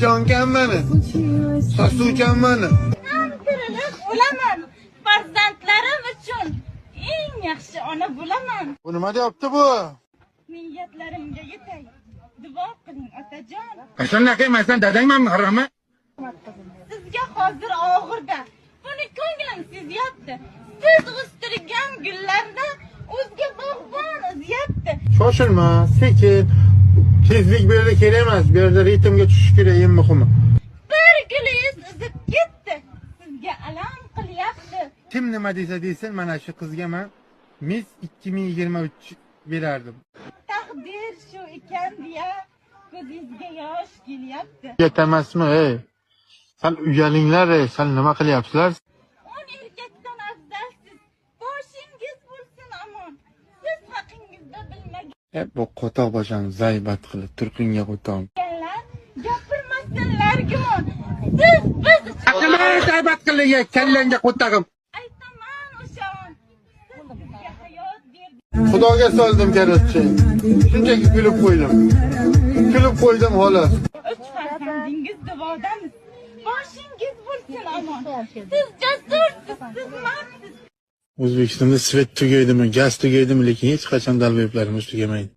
Jonkan beni. Sasuvchan beni. Ham tirilib o'laman. Farzandlarim uchun eng yaxshi ona bo'laman. Bu nima deyapti bu? Niyatlarimga yetay. Duo qiling otajon. Qachon qilmaysan dadangman harama? Sizga hozir og'irda. Buni ko'nglim sezyapti. Siz o'stirgan gullarda o'zga bog'bon o'zyapti. Shoshilma, sekin. Tezlik bu yerda kerak emas. Bu yerda ritmga tushish kerak eng muhimi. Bir gulingiz uzib ketdi. Sizga alam qilyapti. Kim nima desa desin, mana shu qizga men Miss 2023 berardim. Taqdir shu ekan deya ko'zingizga yosh kelyapti. Yetamasmi, ey? Sen uyalinglar, ey. Sen nima qilyapsizlar? 10 erkakdan afzalsiz. Boshingiz bo'lsin amon. Siz haqingizda bilmaganlar Bu qotoq boshani zaybat qilib, turqinga qo'tom. gapirmasinlar gumon. Siz biz Nima zaybat qilgan kallangga qo'tag'im. aytaman o'shan. Siz bizga hayot berdingiz. Xudoga soldim karatchi. Shunchaki kulib qo'ydim. Kulib qo'ydim xolos. 3 farzandingiz duodamiz. Boshingiz bo'lsin amon. Siz jasursiz, siz mardsiz. O'zbekistonda svet tugaydimi, gaz tugaydimi, lekin hech qachon dalboyiblarimiz tugamaydi.